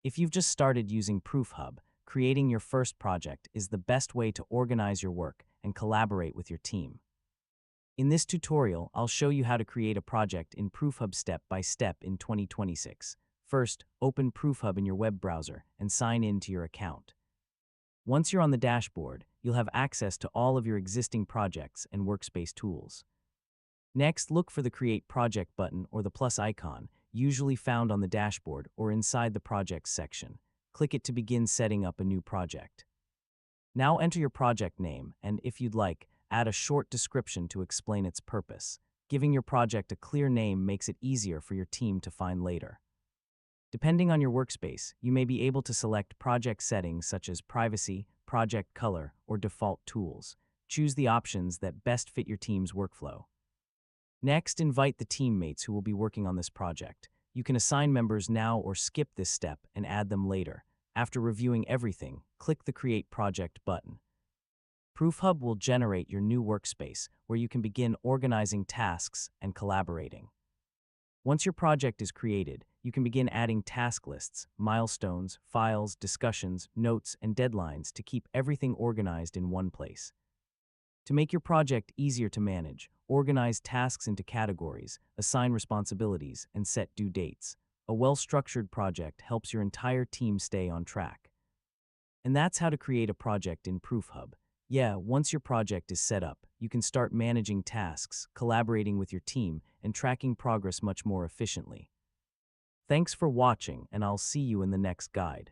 If you've just started using ProofHub, creating your first project is the best way to organize your work and collaborate with your team. In this tutorial, I'll show you how to create a project in ProofHub step by step in 2026. First, open ProofHub in your web browser and sign in to your account. Once you're on the dashboard, you'll have access to all of your existing projects and workspace tools. Next, look for the Create Project button or the plus icon, usually found on the dashboard or inside the Projects section. Click it to begin setting up a new project. Now enter your project name and, if you'd like, add a short description to explain its purpose. Giving your project a clear name makes it easier for your team to find later. Depending on your workspace, you may be able to select project settings such as privacy, project color, or default tools. Choose the options that best fit your team's workflow. Next, invite the teammates who will be working on this project. You can assign members now or skip this step and add them later. After reviewing everything, click the Create Project button. ProofHub will generate your new workspace where you can begin organizing tasks and collaborating. Once your project is created, you can begin adding task lists, milestones, files, discussions, notes, and deadlines to keep everything organized in one place. To make your project easier to manage, organize tasks into categories, assign responsibilities, and set due dates. A well-structured project helps your entire team stay on track. And that's how to create a project in ProofHub. Yeah, once your project is set up, you can start managing tasks, collaborating with your team, and tracking progress much more efficiently. Thanks for watching, and I'll see you in the next guide.